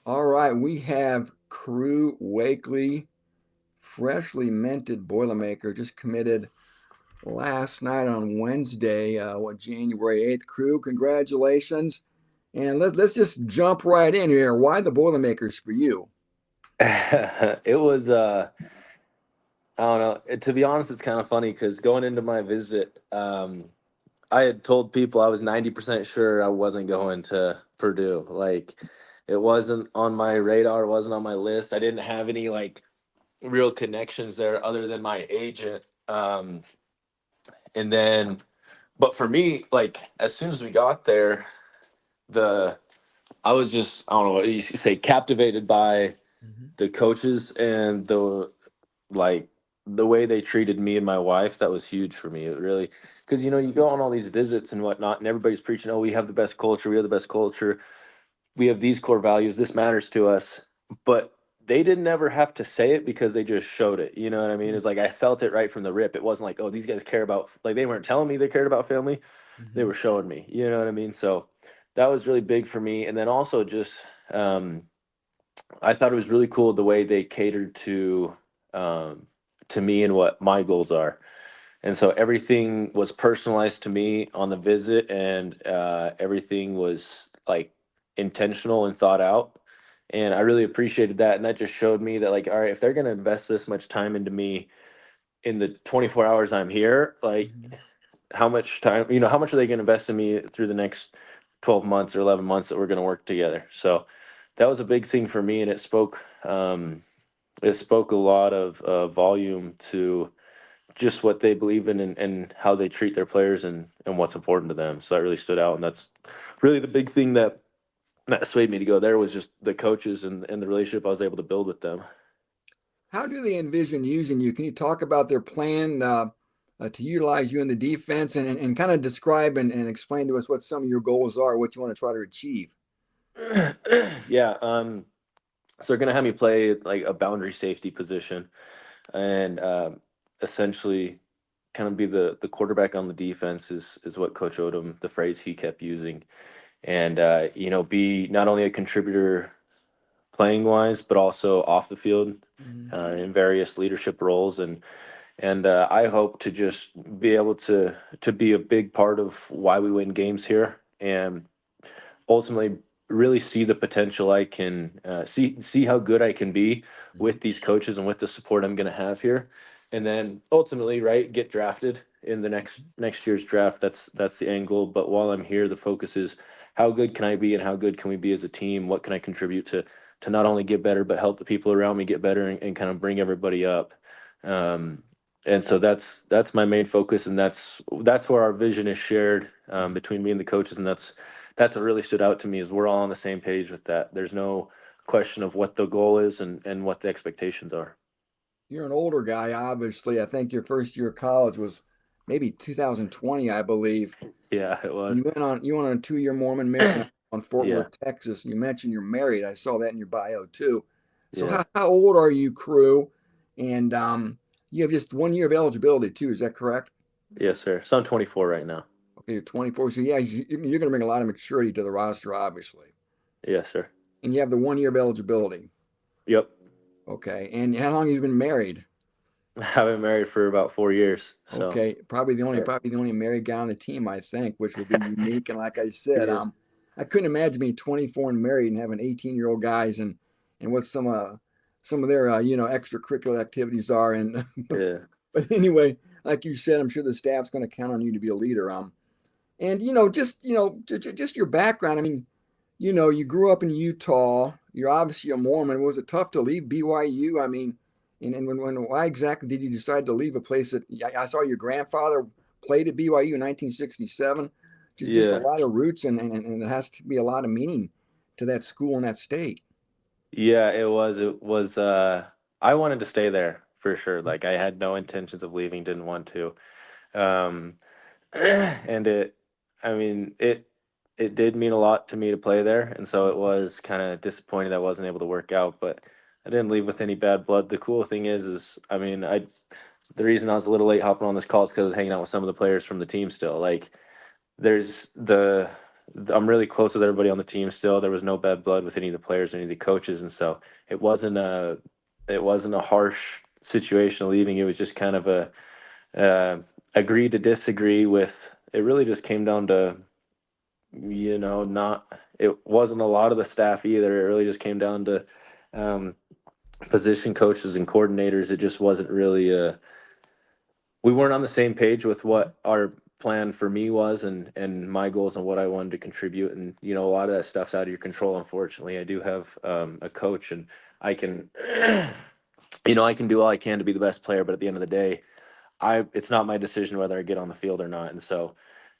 All right, we have Crew Wakley, freshly minted Boilermaker, just committed last night on Wednesday, January 8th. Crew, congratulations. And let's just jump right in here. Why the Boilermakers for you? It was I don't know. To be honest, it's kind of funny because going into my visit, I had told people I was 90% sure I wasn't going to Purdue. Like, it wasn't on my radar, it wasn't on my list. I didn't have any like real connections there other than my agent. And then, but for me, like as soon as we got there, the I was just, I don't know what you say, captivated by Mhm. the coaches and like the way they treated me and my wife. That was huge for me. It really, because you go on all these visits and whatnot, and everybody's preaching, oh, we have the best culture, we have the best culture, we have these core values, this matters to us. But they didn't ever have to say it because they just showed it. You know what I mean? It's like I felt it right from the rip. It wasn't like, oh, these guys care about, like, they weren't telling me they cared about family, they Mhm. were showing me. You know what I mean? So that was really big for me. And then also just um I thought it was really cool the way they catered um, to me and what my goals are. And so everything was personalized to me on the visit, and everything was like intentional and thought out. And I really appreciated that. And that just showed me that, like, all right, if they're going to invest this much time into me in the 24 hours I'm here, like, Mhm. how much time, how much are they going to invest in me through the next 12 months or 11 months that we're going to work together? So that was a big thing for me. And it spoke a lot of volume to just what they believe in, and how they treat their players, and what's important to them. So that really stood out. And that's really the big thing that swayed me to go there, was just the coaches and the relationship I was able to build with them. How do they envision using you? Can you talk about their plan to utilize you in the defense and kind of describe and explain to us what some of your goals are, what you want to try to achieve? Yeah. So they're going to have me play like a boundary safety position, and essentially kind of be the quarterback on the defense, is what Coach Odom, the phrase he kept using. And be not only a contributor playing wise, but also off the field, Mhm. in various leadership roles. And I hope to just be able to be a big part of why we win games here, and ultimately really see the potential I can see how good I can be Mhm. with these coaches and with the support I'm going to have here. And then ultimately, right, get drafted in the next year's draft. That's the end goal. But while I'm here, the focus is how good can I be, and how good can we be as a team? What can I contribute to not only get better, but help the people around me get better, and kind of bring everybody up. Um, and so that's my main focus, and that's where our vision is shared, Mhm. between me and the coaches. And that's what really stood out to me, is we're all on the same page with that. There's no question of what the goal is, and what the expectations are. You're an older guy, obviously. I think your first year of college was maybe 2020, I believe. Yeah, it was. You went on a 2-year Mormon mission on Fort Yeah, Worth, Texas. You mentioned you're married. I saw that in your bio too. So yeah. how old are you, Crew? And you have just 1 year of eligibility too. Is that correct? Yes, sir. So I'm 24 right now. Okay, you're 24. So yeah, you're going to bring a lot of maturity to the roster, obviously. Yes, sir. And you have the 1 year of eligibility. Yep. Okay. And how long have you been married? I've been married for about 4 years. So Okay, probably the only married guy on the team, I think, which would be unique. And like I said, yes. I couldn't imagine being 24 and married and having 18-year-old guys and what some of their extracurricular activities are. And Yeah. but anyway, like you said, I'm sure the staff's going to count on you to be a leader. And just your background. I mean, you grew up in Utah. You're obviously a Mormon. Was it tough to leave BYU? I mean, and why exactly did you decide to leave a place that I saw your grandfather played at BYU in 1967? Just a Yeah. lot of roots, and there has to be a lot of meaning to that school and that state. Yeah, I wanted to stay there for sure. Like, I had no intentions of leaving, didn't want to. Um and I mean, it did mean a lot to me to play there, and so it was kind of disappointing that I wasn't able to work out, but I didn't leave with any bad blood. The cool thing is I mean, I the reason I was a little late hopping on this call is because I was hanging out with some of the players from the team still. Like, there's I'm really close with everybody on the team still. There was no bad blood with any of the players or any of the coaches, and so it wasn't a harsh situation of leaving. It was just kind of a agree to disagree with. It really just came down to, not, it wasn't a lot of the staff either. It really just came down to um, position coaches and coordinators. It just wasn't really we weren't on the same page with what our plan for me was and my goals and what I wanted to contribute. And a lot of that stuff's out of your control. Unfortunately, I do have a coach, and I can, I can do all I can to be the best player. But at the end of the day, it's not my decision whether I get on the field or not. And so,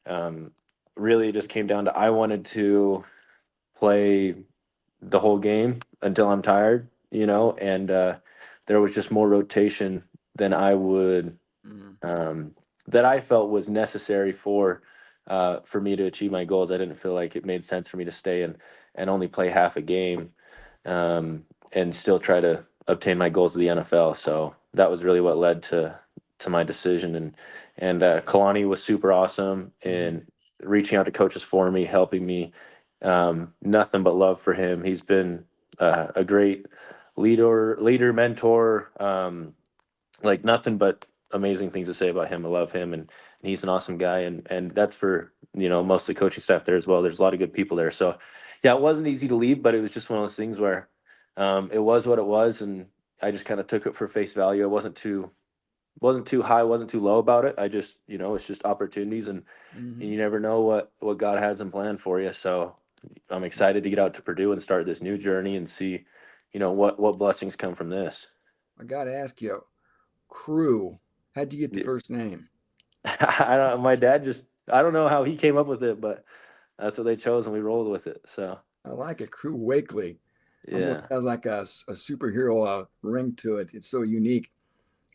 um, really, it just came down to I wanted to play the whole game until I'm tired, and there was just more rotation than I would Mm, that I felt was necessary for me to achieve my goals. I didn't feel like it made sense for me to stay and only play half a game, and still try to obtain my goals of the NFL. So that was really what led to my decision. And Kalani was super awesome mm. in reaching out to coaches for me, helping me. Nothing but love for him. He's been a great leader, mentor. Like nothing but amazing things to say about him. I love him, and he's an awesome guy, and that's for most of the coaching staff there as well. There's a lot of good people there. So yeah, it wasn't easy to leave, but it was just one of those things where it was what it was, and I just kind of took it for face value. I wasn't too high, wasn't too low about it. I just it's just opportunities, and Mhm. you never know what God has in plan for you. So I'm excited to get out to Purdue and start this new journey and see what blessings come from this. I got to ask you, Crew, how'd you get the Yeah. first name? I don't. My dad just. I don't know how he came up with it, but that's what they chose, and we rolled with it. So I like it, Crew Wakley. Almost yeah, has like a superhero ring to it. It's so unique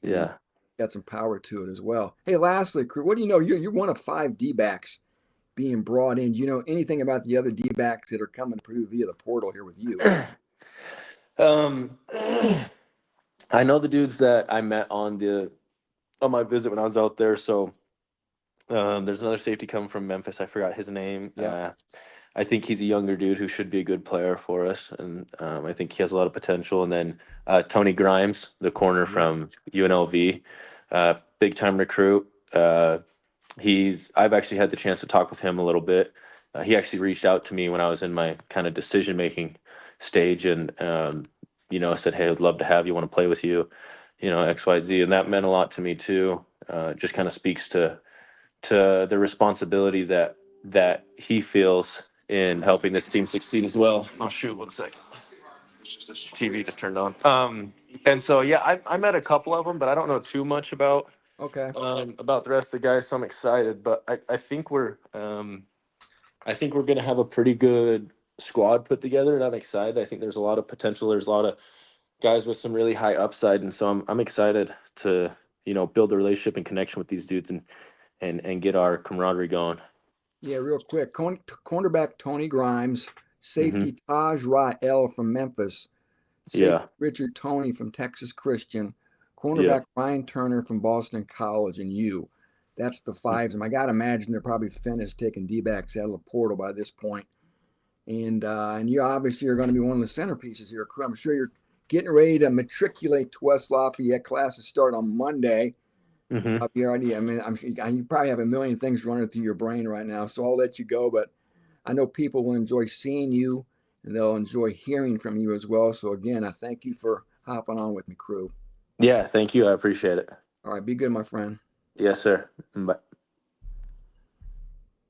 and yeah. got some power to it as well. Hey, lastly, Crew, what do you know? You're one of 5 D-backs being brought in. Do you know anything about the other D-backs that are coming to Purdue via the portal here with you? um, I know the dudes that I met on my visit when I was out there. So there's another safety coming from Memphis. I forgot his name. Yeah, I think he's a younger dude who should be a good player for us, and I think he has a lot of potential. And then Tony Grimes, the corner yeah. from UNLV, big time recruit. I've actually had the chance to talk with him a little bit. He actually reached out to me when I was in my kind of decision making stage, and said, "Hey, I'd love to have you. Want to play with you, XYZ," and that meant a lot to me too. Just kind of speaks to the responsibility that he feels in helping this team succeed as well. Oh shoot, one second. TV just turned on. And so yeah, I met a couple of them, but I don't know too much Okay. about the rest of the guys. So I'm excited, but I think we're gonna have a pretty good squad put together, and I'm excited. I think there's a lot of potential. There's a lot of guys with some really high upside, and so I'm excited to build a relationship and connection with these dudes and get our camaraderie going. Yeah, real quick. Cornerback Tony Grimes, Hmm. safety Taj Rael from Memphis, safety Yeah, Richard Toney from Texas Christian, yeah. cornerback Ryan Turner from Boston College, and you. That's the fives. And I got to imagine they're probably finished taking D-backs out of the portal by this point. And you obviously are going to be one of the centerpieces here, Crew. I'm sure you're getting ready to matriculate to West Lafayette. Classes start on Monday. Hmm. You already, I mean, I'm sure you probably have a million things running through your brain right now, so I'll let you go. But I know people will enjoy seeing you and they'll enjoy hearing from you as well. So again, I thank you for hopping on with me, Crew. Yeah, thank you. I appreciate it. All right, be good, my friend. Yes, sir. Bye.